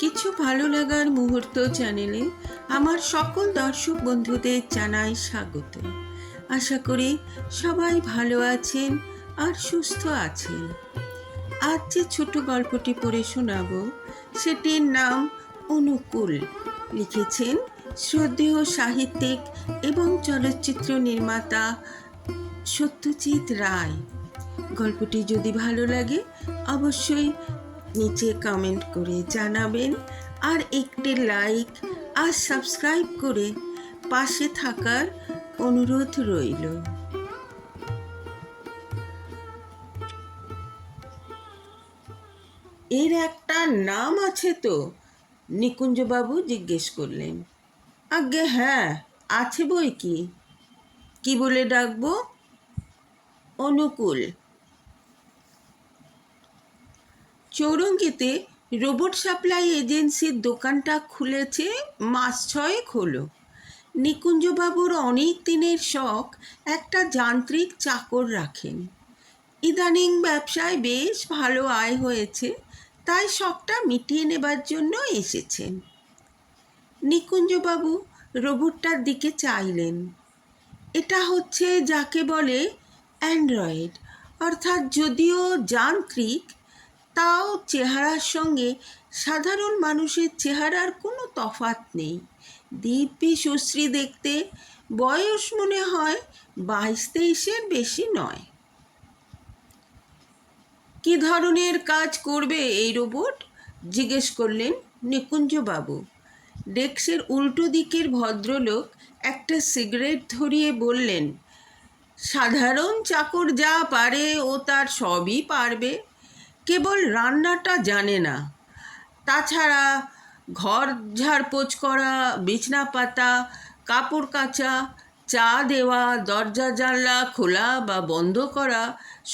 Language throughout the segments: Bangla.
কিছু ভালো লাগার মুহূর্ত চ্যানেলে আমার সকল দর্শক বন্ধুদের জানাই স্বাগত। আশা করি সবাই ভালো আছেন আর সুস্থ আছেন। আজ যে ছোট গল্পটি পড়ে শোনাবো সেটির নাম অনুকূল। লিখেছেন শ্রদ্ধেয় সাহিত্যিক এবং চলচ্চিত্র নির্মাতা সত্যজিৎ রায়। গল্পটি যদি ভালো লাগে অবশ্যই নিচে কমেন্ট করে জানাবেন আর একটি লাইক আর সাবস্ক্রাইব করে পাশে থাকার অনুরোধ রইল। এর একটা নাম আছে তো? নিকুঞ্জবাবু জিজ্ঞেস করলেন। আজ্ঞে হ্যাঁ, আছে বই কি। কি বলে ডাকবো? অনুকূল। চৌরঙ্গিতে রোবট সাপ্লাই এজেন্সির দোকানটা খুলেছে মাস 6 হলো। নিকুঞ্জবাবুর অনেক দিনের শখ একটা যান্ত্রিক চাকর রাখেন। ইদানিং ব্যবসায় বেশ ভালো আয় হয়েছে, তাই শখটা মিটিয়ে নেবার জন্য এসেছেন। নিকুঞ্জবাবু রোবটটার দিকে চাইলেন। এটা হচ্ছে যাকে বলে অ্যান্ড্রয়েড, অর্থাৎ যদিও যান্ত্রিক তাও চেহারার সঙ্গে সাধারণ মানুষের চেহারার কোনো তফাৎ নেই। দিব্যি সুশ্রী দেখতে, বয়স মনে হয় 22-23-এর বেশি নয়। কি ধরনের কাজ করবে এই রোবট? জিজ্ঞেস করলেন নিকুঞ্জবাবু। ডেস্কের উল্টো দিকের ভদ্রলোক একটা সিগারেট ধরিয়ে বললেন, সাধারণ চাকর যা পারে ও তার সবই পারবে, কেবল রান্নাটা জানে না। তাছাড়া ঘর ঝাড়পোছ করা, বিছনা পাতা, কাপড় কাচা, চা দেওয়া, দরজা জানলা খোলা বা বন্ধ করা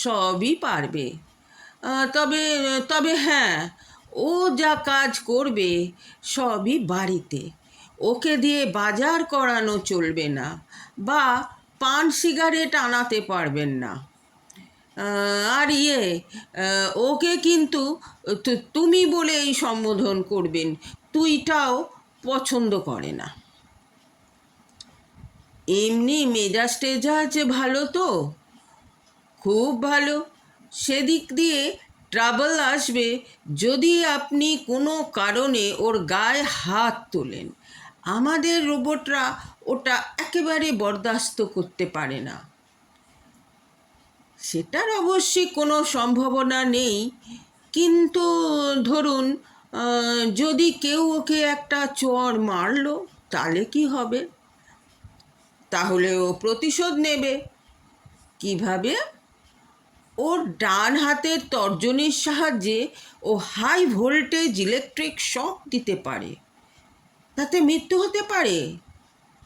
সবই পারবে। তবে তবে হ্যাঁ, ও যা কাজ করবে সবই বাড়িতে। ওকে দিয়ে বাজার করানো চলবে না, বা পান সিগারেট আনাতে পারবেন না। আর ওকে কিন্তু তুমি বলেই সম্বোধন করবেন, তুইটাও পছন্দ করে না। এমনি মেজাজ টেজাজ ভালো তো? খুব ভালো। সেদিক দিয়ে ট্রাবল আসবে যদি আপনি কোনো কারণে ওর গায়ে হাত তোলেন। আমাদের রোবটরা ওটা একেবারে বরদাস্ত করতে পারে না। সেটার অবশ্যই কোনো সম্ভাবনা নেই, কিন্তু ধরুন যদি কেউ ওকে একটা চড় মারলো, তাহলে কি হবে? তাহলে ও প্রতিশোধ নেবে। কিভাবে? ওর ডান হাতের তর্জনীর সাহায্যে ও হাই ভোল্টেজ ইলেকট্রিক শক দিতে পারে। তাতে মৃত্যু হতে পারে।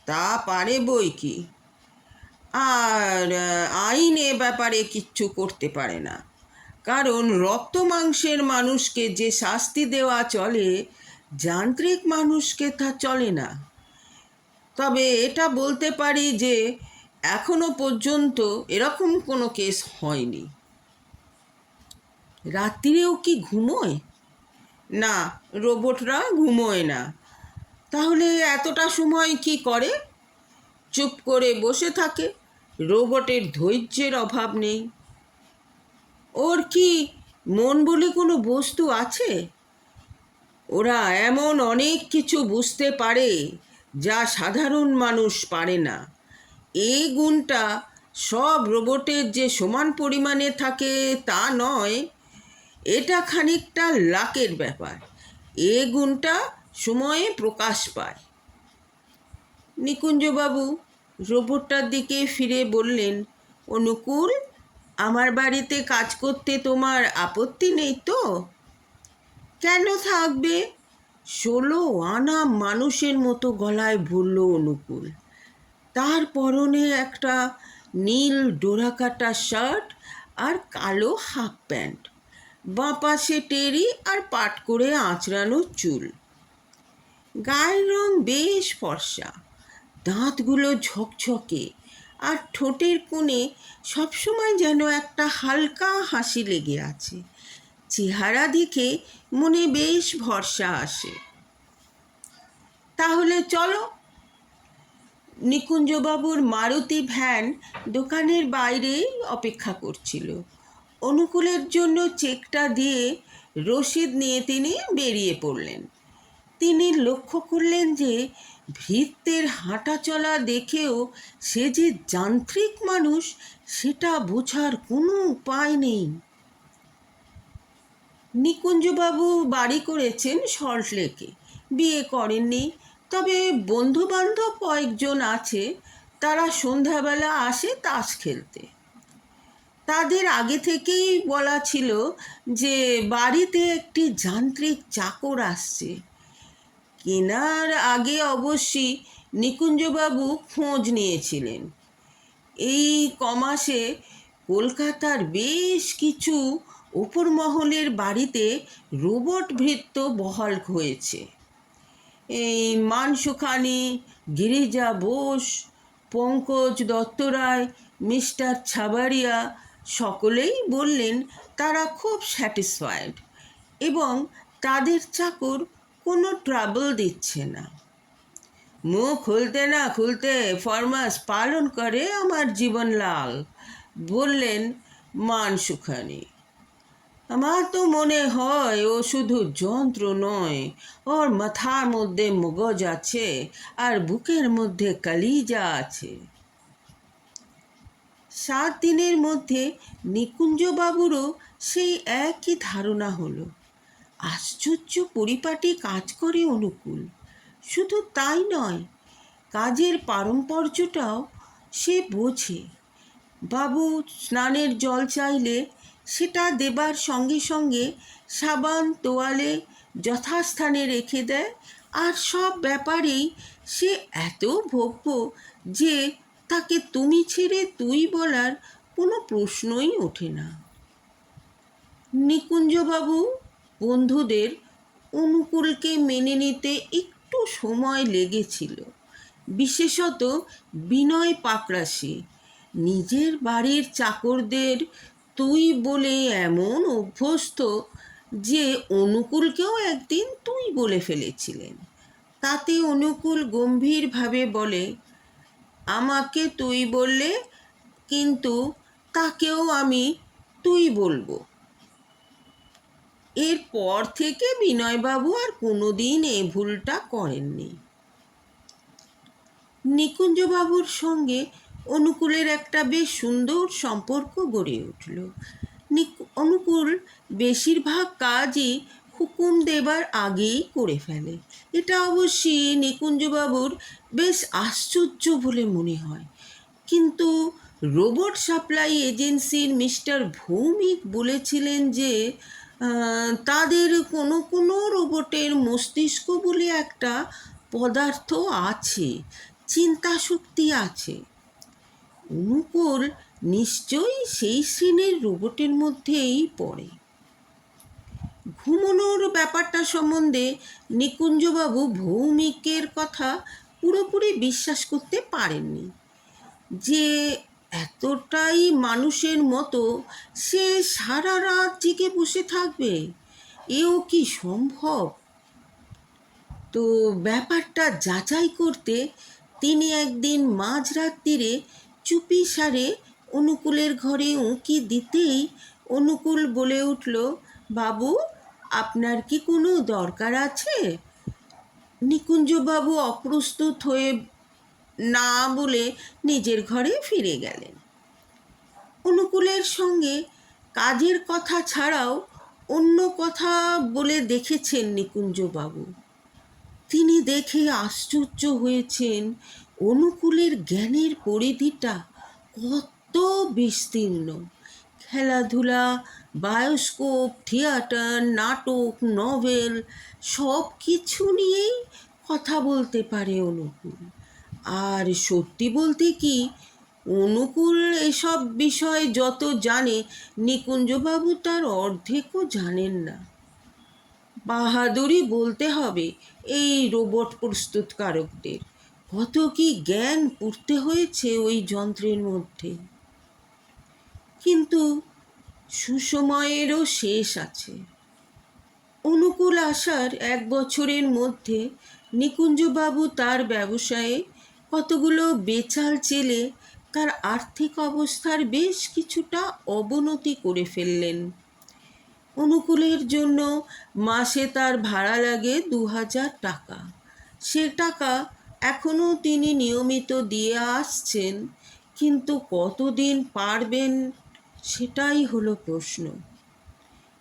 তা পারে বই কি। আর আইন এ ব্যাপারে কিচ্ছু করতে পারে না, কারণ রক্ত মাংসের মানুষকে যে শাস্তি দেওয়া চলে, যান্ত্রিক মানুষকে তা চলে না। তবে এটা বলতে পারি যে এখনো পর্যন্ত এরকম কোনো কেস হয়নি। রাত্রিরেও কি ঘুমোয়? না, রোবটরা ঘুমোয় না। তাহলে এতটা সময় কি করে? চুপ করে বসে থাকে। রোবটের ধৈর্যের অভাব নেই। ওর কি মন বলে কোনো বস্তু আছে? ওরা এমন অনেক কিছু বুঝতে পারে যা সাধারণ মানুষ পারে না। এই গুণটা সব রোবটের যে সমান পরিমাণে থাকে তা নয়। এটা খানিকটা লাকের ব্যাপার। এ গুণটা সময়ে প্রকাশ পায়। নিকুঞ্জবাবু রোবটটার দিকে ফিরে বললেন, অনুকূল, আমার বাড়িতে কাজ করতে তোমার আপত্তি নেই তো? কেন থাকবে? 16 আনা মানুষের মতো গলায় বলল অনুকূল। তার পরনে একটা নীল ডোরাকাটা শার্ট আর কালো হাফ প্যান্ট, বাঁ পাশে টেরি আর পাট করে আঁচড়ানো চুল। গায়ের রং বেশ ফর্সা, দাঁতগুলো ঝকঝকে, আর ঠোঁটের কোণে সবসময় যেন একটা হালকা হাসি লেগে আছে। চেহারা দেখে মনে বেশ ভরসা আসে। তাহলে চলো। নিকুঞ্জবাবুর মারুতি ভ্যান দোকানের বাইরেই অপেক্ষা করছিল। অনুকূলের জন্য চেকটা দিয়ে রসিদ নিয়ে তিনি বেরিয়ে পড়লেন। তিনি লক্ষ্য করলেন যে ভৃত্যের হাঁটা চলা দেখেও সে যে যান্ত্রিক মানুষ সেটা বোঝার কোনো উপায় নেই। নিকুঞ্জবাবু বাড়ি করেছেন সল্টলেকে, বিয়ে করেননি। তবে বন্ধু বান্ধব কয়েকজন আছে, তারা সন্ধ্যাবেলা আসে তাস খেলতে। তাদের আগে থেকেই বলা ছিল যে বাড়িতে একটি যান্ত্রিক চাকর আসছে। কেনার আগে অবশ্যই নিকুঞ্জবাবু খোঁজ নিয়েছিলেন। এই কমাসে কলকাতার বেশ কিছু উপর মহলের বাড়িতে রোবট ভৃত্য বহাল হয়েছে। এই মানসুখানি, গিরিজা বোস, পঙ্কজ দত্তরায়, মিস্টার ছাবারিয়া সকলেই বললেন তারা খুব স্যাটিসফাইড এবং তাদের চাকর কোনো ট্রাবল দিচ্ছে না। মুখ খুলতে না খুলতে ফরমাস পালন করে আমার জীবনলাল, বললেন মানসুখানি। আমার তো মনে হয় ও শুধু যন্ত্র নয়, ওর মাথার মধ্যে মগজ আছে আর বুকের মধ্যে কলিজা আছে। 7 দিনের মধ্যে নিকুঞ্জবাবুরও সেই একই ধারণা হলো। আশ্চর্য পরিপাটি কাজ করে অনুকূল। শুধু তাই নয়, কাজের পারম্পর্যটাও সে বোঝে। বাবু স্নানের জল চাইলে সেটা দেবার সঙ্গে সঙ্গে সাবান তোয়ালে যথাস্থানে রেখে দেয়। আর সব ব্যাপারেই সে এত ভব্য যে তাকে তুমি ছেড়ে তুই বলার কোনো প্রশ্নই ওঠে না। নিকুঞ্জবাবু বন্ধুদের অনুকূলকে মেনে নিতে একটু সময় লেগেছিল। বিশেষত বিনয় পাকড়াশি নিজের বাড়ির চাকরদের তুই বলে এমন অভ্যস্ত যে অনুকূলকেও একদিন তুই বলে ফেলেছিলেন। তাতে অনুকূল গম্ভীরভাবে বলে, আমাকে তুই বললে, কিন্তু তাকেও আমি তুই বলবো। এরপর থেকে বিনয়বাবু আর কোনোদিন এ ভুলটা করেননি। নিকুঞ্জবাবুর সঙ্গে অনুকূলের একটা বেশ সুন্দর সম্পর্ক গড়ে উঠল। অনুকূল বেশিরভাগ কাজই হুকুম দেবার আগেই করে ফেলে। এটা অবশ্যই নিকুঞ্জবাবুর বেশ আশ্চর্য বলে মনে হয়। কিন্তু রোবট সাপ্লাই এজেন্সির মিস্টার ভৌমিক বলেছিলেন যে তাদের কোনো কোনো রোবটের মস্তিষ্ক বলে একটা পদার্থ আছে, চিন্তা শক্তি আছে। অনুকূল নিশ্চয়ই সেই শ্রেণীর রোবটের মধ্যেই পড়ে। ঘুমানোর ব্যাপারটা সম্বন্ধে নিকুঞ্জবাবু ভৌমিকের কথা পুরোপুরি বিশ্বাস করতে পারেননি। যে এতটাই মানুষের মতো সে সারা রাত জেগে বসে থাকবে, এও কি সম্ভব? তো ব্যাপারটা যাচাই করতে তিনি একদিন মাঝরাত্রিরে চুপিসারে অনুকূলের ঘরে উঁকি দিতেই অনুকূল বলে উঠল, বাবু, আপনার কি কোনো দরকার আছে? নিকুঞ্জবাবু অপ্রস্তুত হয়ে না বলে নিজের ঘরে ফিরে গেলেন। অনুকূলের সঙ্গে কাজের কথা ছাড়াও অন্য কথা বলে দেখেছেন নিকুঞ্জবাবু। তিনি দেখে আশ্চর্য হয়েছেন অনুকূলের জ্ঞানের পরিধিটা কত বিস্তীর্ণ। খেলাধুলা, বায়োস্কোপ, থিয়েটার, নাটক, নভেল সব কিছু নিয়েই কথা বলতে পারে অনুকূল। আর সত্যি বলতে কি, অনুকূল এসব বিষয় যত জানে নিকুঞ্জবাবু তার অর্ধেকও জানেন না। বাহাদুরি বলতে হবে এই রোবট প্রস্তুতকারকদের। কত কি জ্ঞান পুড়তে হয়েছে ওই যন্ত্রের মধ্যে। কিন্তু সুসময়েরও শেষ আছে। অনুকূল আসার 1 বছরের মধ্যে নিকুঞ্জবাবু তার ব্যবসায়ে কতগুলো বেচাল চেলে তার আর্থিক অবস্থার বেশ কিছুটা অবনতি করে ফেললেন। অনুকূলের জন্য মাসে তার ভাড়া লাগে 2,000 টাকা। সে টাকা এখনও তিনি নিয়মিত দিয়ে আসছেন, কিন্তু কতদিন পারবেন সেটাই হলো প্রশ্ন।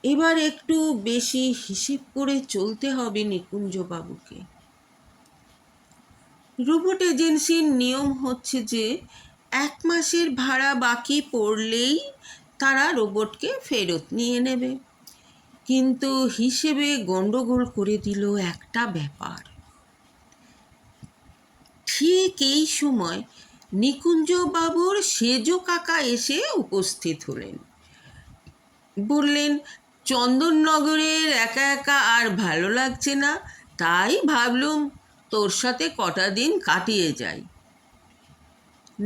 এবার একটু বেশি হিসেব করে চলতে হবে নিকুঞ্জবাবুকে। রোবট এজেন্সির নিয়ম হচ্ছে যে 1 মাসের ভাড়া বাকি পড়লেই তারা রোবটকে ফেরত নিয়ে নেবে। কিন্তু হিসেবে গন্ডগোল করে দিল একটা ব্যাপার। ঠিক এই সময় নিকুঞ্জবাবুর সেজো কাকা এসে উপস্থিত হলেন। বললেন, চন্দননগরের একা একা আর ভালো লাগছে না, তাই ভাবলুম তোর সাথে কটা দিন কাটিয়ে যাই।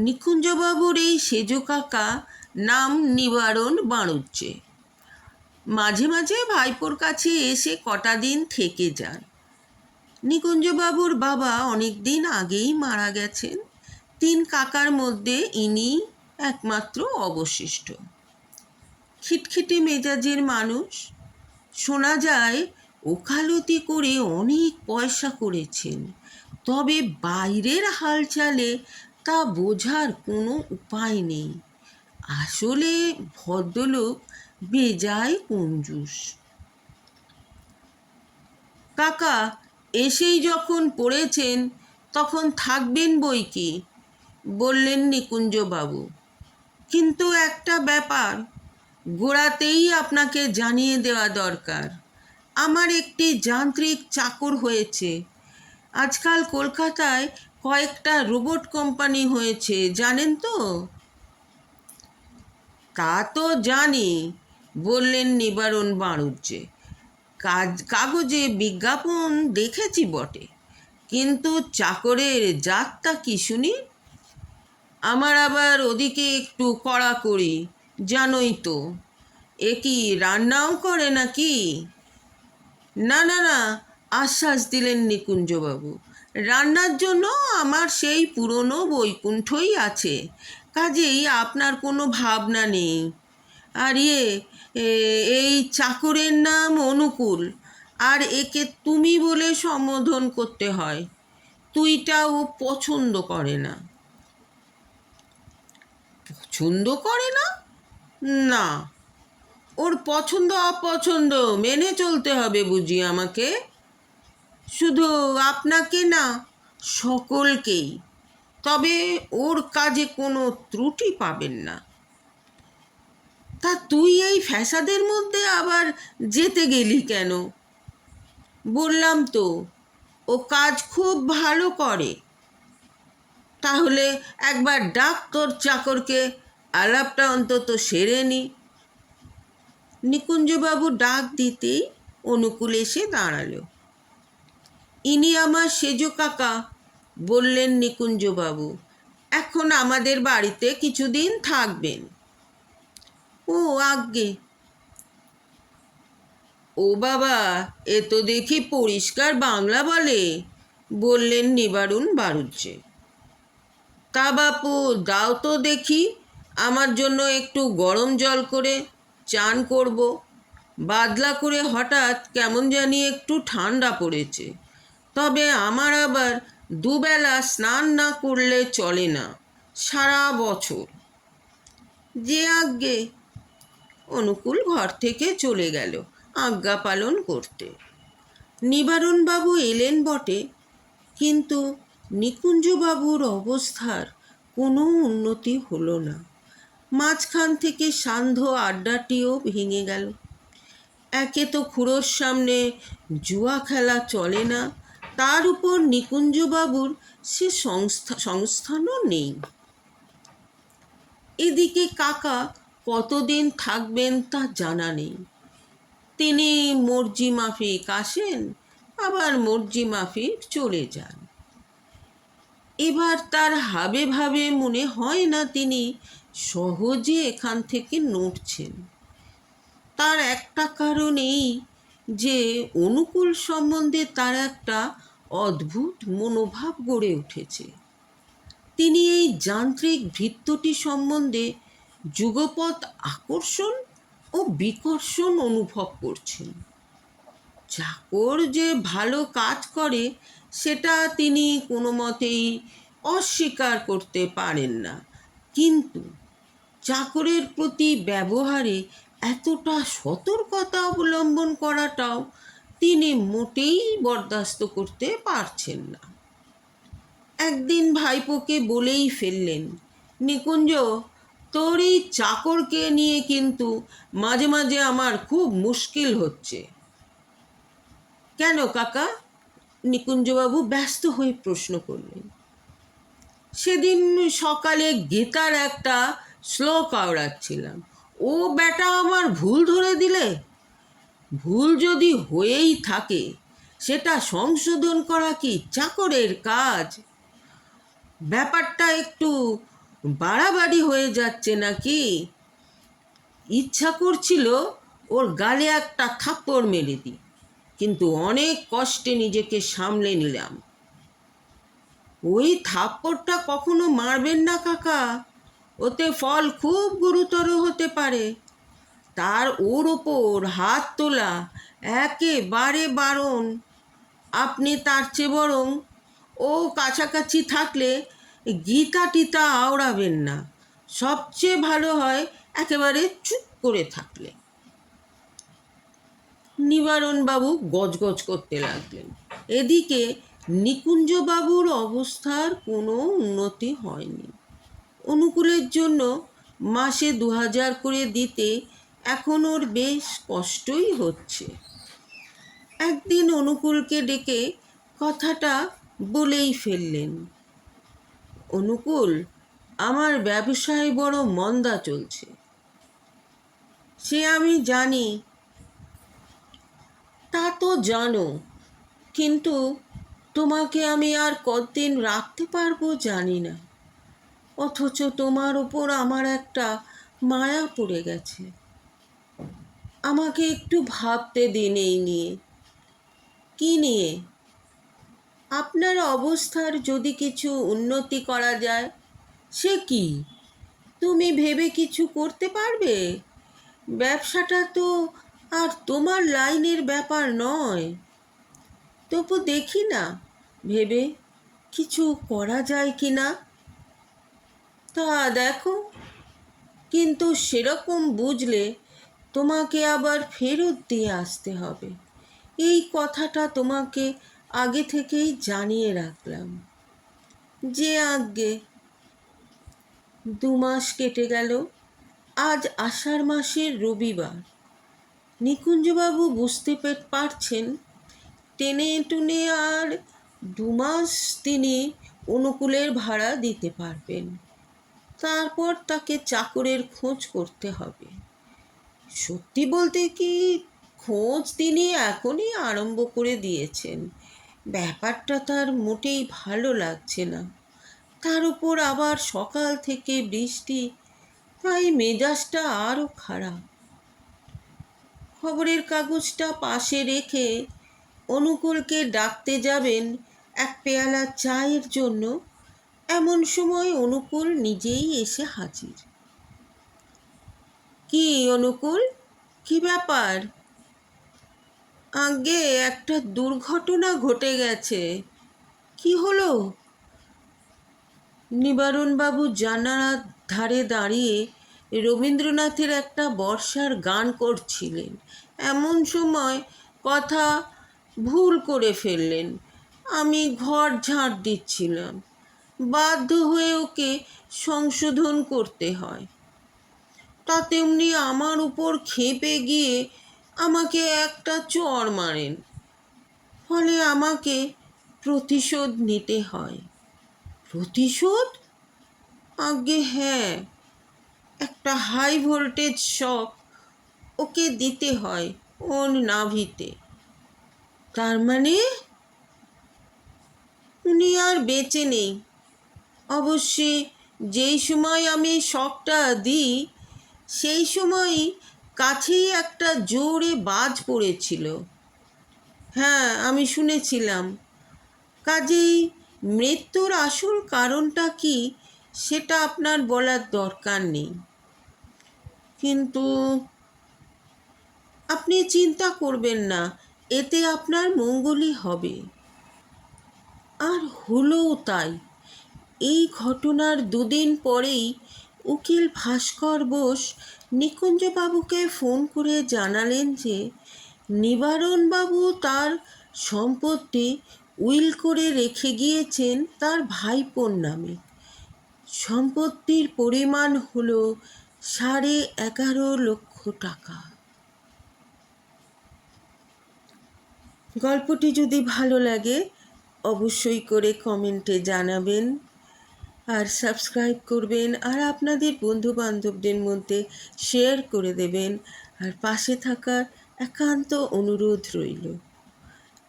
নিকুঞ্জবাবুর এই সেজো কাকা নাম নিবারণ বাড়ুজ্জে। মাঝে মাঝে ভাইপোর কাছে এসে কটা দিন থেকে যান। নিকুঞ্জবাবুর বাবা অনেক দিন আগেই মারা গেছেন। 3 কাকার মধ্যে ইনি একমাত্র অবশিষ্ট। খিটখিটে মেজাজের মানুষ। শোনা যায় ওকালতি করে অনেক পয়সা করেছেন, তবে বাইরের হালচালে তা বোঝার কোনো উপায় নেই। আসলে ভদ্রলোক বেজায় কঞ্জুস। কাকা এসেই যখন পড়েছেন তখন থাকবেন বই কি, বললেন নিকুঞ্জবাবু। কিন্তু একটা ব্যাপার গোড়াতেই আপনাকে জানিয়ে দেওয়া দরকার। আমার একটি যান্ত্রিক চাকর হয়েছে। আজকাল কলকাতায় কয়েকটা রোবট কোম্পানি হয়েছে, জানেন তো? তা তো জানি, বললেন নিবারণ বাড়ুজ্জে। কাগজে বিজ্ঞাপন দেখেছি বটে, কিন্তু চাকরের জাতটা কি শুনি? আমার আবার ওদিকে একটু কড়াকড়ি, জানোই তো। এ কি রান্নাও করে নাকি? না না না, আশ্বাস দিলেন নিকুঞ্জবাবু। রান্নার জন্য আমার সেই পুরনো বৈকুণ্ঠই আছে, কাজেই আপনার কোনো ভাবনা নেই। আর এই চাকরের নাম অনুকূল, আর একে তুমি বলে সম্বোধন করতে হয়। তুইটা ও পছন্দ করে না। পছন্দ করে না? না, ওর পছন্দ অপছন্দ মেনে চলতে হবে বুঝি আমাকে? শুধু আপনাকে না, সকলকেই। তবে ওর কাজে কোনো ত্রুটি পাবেন না। তা তুই এই ফ্যাসাদের মধ্যে আবার যেতে গেলি কেন? বললাম তো, ও কাজ খুব ভালো করে। তাহলে একবার ডাক তোর চাকরকে, আলাপটা অন্তত সেরে নি। নিকুঞ্জবাবু ডাক দিতেই অনুকূল এসে দাঁড়ালো। ইনি আমার সেজো কাকা, বললেন নিকুঞ্জবাবু। এখন আমাদের বাড়িতে কিছুদিন থাকবেন। ও আজ্ঞে। ও বাবা, এ তো দেখি পরিষ্কার বাংলা বলে, বললেন নিবারণ বাড়ুজ্জে। তা বাপু, দাও তো দেখি আমার জন্য একটু গরম জল করে, চান করব। বাদলা করে হঠাৎ কেমন জানি একটু ঠান্ডা পড়েছে। তবে আমার আবার দুবেলা স্নান না করলে চলে না সারা বছর। যে আজ্ঞে। অনুকূল ঘর থেকে চলে গেল আজ্ঞা পালন করতে। নিবারণবাবু এলেন বটে, কিন্তু নিকুঞ্জবাবুর অবস্থার কোনো উন্নতি হলো না। মাঝখান থেকে সান্ধ্য আড্ডাটিও ভেঙে গেল। একে তো খুড়োর সামনে জুয়া খেলা চলে না, তার উপর নিকুঞ্জবাবুর সে সংস্থানও নেই। এদিকে কাকা কতদিন থাকবেন তা জানা নেই। তিনি মর্জি মাফিক আসেন, আবার মর্জি মাফিক চলে যান। এবার তার হাবে ভাবে মনে হয় না তিনি সহজে এখান থেকে নড়ছেন। তার একটা কারণ এই যে অনুকূল সম্বন্ধে তার একটা অদ্ভুত মনোভাব গড়ে উঠেছে। তিনি এই যান্ত্রিক ভৃত্যটি সম্বন্ধে যুগপৎ আকর্ষণ ও বিকর্ষণ অনুভব করছেন। চাকর যে ভালো কাজ করে সেটা তিনি কোনো মতেই অস্বীকার করতে পারেন না, কিন্তু চাকরের প্রতি ব্যবহারে এতটা সতর্কতা অবলম্বন করাটাও তিনি মোটেই বরদাস্ত করতে পারছেন না। একদিন ভাইপোকে বলেই ফেললেন, নিকুঞ্জ, তোর এই চাকরকে নিয়ে কিন্তু মাঝে মাঝে আমার খুব মুশকিল হচ্ছে। কেন কাকা? নিকুঞ্জবাবু ব্যস্ত হয়ে প্রশ্ন করলেন। সেদিন সকালে গীতার একটা শ্লোক আওড়াচ্ছিলাম, ও বেটা আমার ভুল ধরে দিলে। ভুল যদি হয়েই থাকে সেটা সংশোধন করা কি চাকরের কাজ? ব্যাপারটা একটু বাড়াবাড়ি হয়ে যাচ্ছে নাকি? ইচ্ছা করছিল ওর গালে একটা থাপ্পড় মেরে দিই, কিন্তু অনেক কষ্টে নিজেকে সামলে নিলাম। ওই থাপ্পড়টা কখনো মারবেন না কাকা, ওতে ফল খুব গুরুতর হতে পারে। তার ওর ওপর হাত তোলা একেবারে বারণ। আপনি তার চেয়ে বরং ও কাছাকাছি থাকলে গীতা টিতা আওড়াবেন না, সবচেয়ে ভালো হয় একেবারে চুপ করে থাকলে। নিবারণবাবু গজগজ করতে লাগলেন। এদিকে নিকুঞ্জবাবুর অবস্থার কোনো উন্নতি হয়নি। অনুকূলের জন্য মাসে 2000 করে দিতে এখন ওর বেশ কষ্টই হচ্ছে। একদিন অনুকূলকে ডেকে কথাটা বলেই ফেললেন, অনুকূল, আমার ব্যবসায় বড় মন্দা চলছে। সে আমি জানি। তা তো জানো, কিন্তু তোমাকে আমি আর কতদিন রাখতে পারবো জানি না। অথচ তোমার ওপর আমার একটা মায়া পড়ে গেছে। আমাকে একটু ভাবতে দিন এই নিয়ে। কি নিয়ে? আপনার অবস্থার যদি কিছু উন্নতি করা যায়। সে কি, তুমি ভেবে কিছু করতে পারবে? ব্যবসাটা তো আর তোমার লাইনের ব্যাপার নয়। তবু দেখি না ভেবে কিছু করা যায় কি না। তা দেখো, কিন্তু সেরকম বুঝলে তোমাকে আবার ফেরত দিয়ে আসতে হবে। এই কথাটা তোমাকে আগে থেকেই জানিয়ে রাখলাম। যে আজ্ঞে। 2 মাস কেটে গেল। আজ আষাঢ় মাসের রবিবার। নিকুঞ্জবাবু বুঝতে পারছেন টেনে টুনে আর 2 মাস তিনি অনুকূলের ভাড়া দিতে পারবেন। তারপর তাকে চাকরের খোঁজ করতে হবে। সত্যি বলতে কি, খোঁজ তিনি এখনই আরম্ভ করে দিয়েছেন। ব্যাপারটা তার মোটেই ভালো লাগছে না। তার উপর আবার সকাল থেকে বৃষ্টি, তাই মেজাজটা আরও খারাপ। খবরের কাগজটা পাশে রেখে অনুকূলকে ডাকতে যাবেন এক পেয়ালা চায়ের জন্য, এমন সময় অনুকূল নিজেই এসে হাজির। কি অনুকূল, কি ব্যাপার? আগে একটা দুর্ঘটনা ঘটে গেছে। কি হলো? নিবারণবাবু জানালার ধারে দাঁড়িয়ে রবীন্দ্রনাথের একটা বর্ষার গান করছিলেন। এমন সময় কথা ভুল করে ফেললেন। আমি ঘর ঝাঁট দিচ্ছিলাম, বাধ্য হয়ে ওকে সংশোধন করতে হয়। তা তেমনি আমার উপর খেপে গিয়ে আমাকে একটা চড় মারেন। ফলে আমাকে প্রতিশোধ নিতে হয়। প্রতিশোধ? আজ্ঞে হ্যাঁ, একটা হাই ভোল্টেজ শক ওকে দিতে হয় ওর নাভিতে। তার মানে উনি আর বেঁচে নেই। অবশ্যই যেই সময় আমি শকটা দিই সেই সময়ই কাছেই একটা জোরে বাজ পড়েছিল। হ্যাঁ, আমি শুনেছিলাম। কাজেই মৃত্যুর আসল কারণটা কি সেটা আপনার বলার দরকার নেই। কিন্তু আপনি চিন্তা করবেন না, এতে আপনার মঙ্গলই হবে। আর হলোও তাই। এই ঘটনার দুদিন পরেই উকিল ভাস্কর বোস নিকুঞ্জবাবুকে ফোন করে জানালেন যে নিবারণবাবু তার সম্পত্তি উইল করে রেখে গিয়েছেন তার ভাইপোর নামে। সম্পত্তির পরিমাণ হলো 11.5 লক্ষ টাকা। গল্পটি যদি ভালো লাগে অবশ্যই করে কমেন্টে জানাবেন, আর সাবস্ক্রাইব করবেন, আর আপনাদের বন্ধুবান্ধবদের মধ্যে শেয়ার করে দেবেন, আর পাশে থাকার একান্ত অনুরোধ রইল।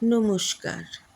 নমস্কার।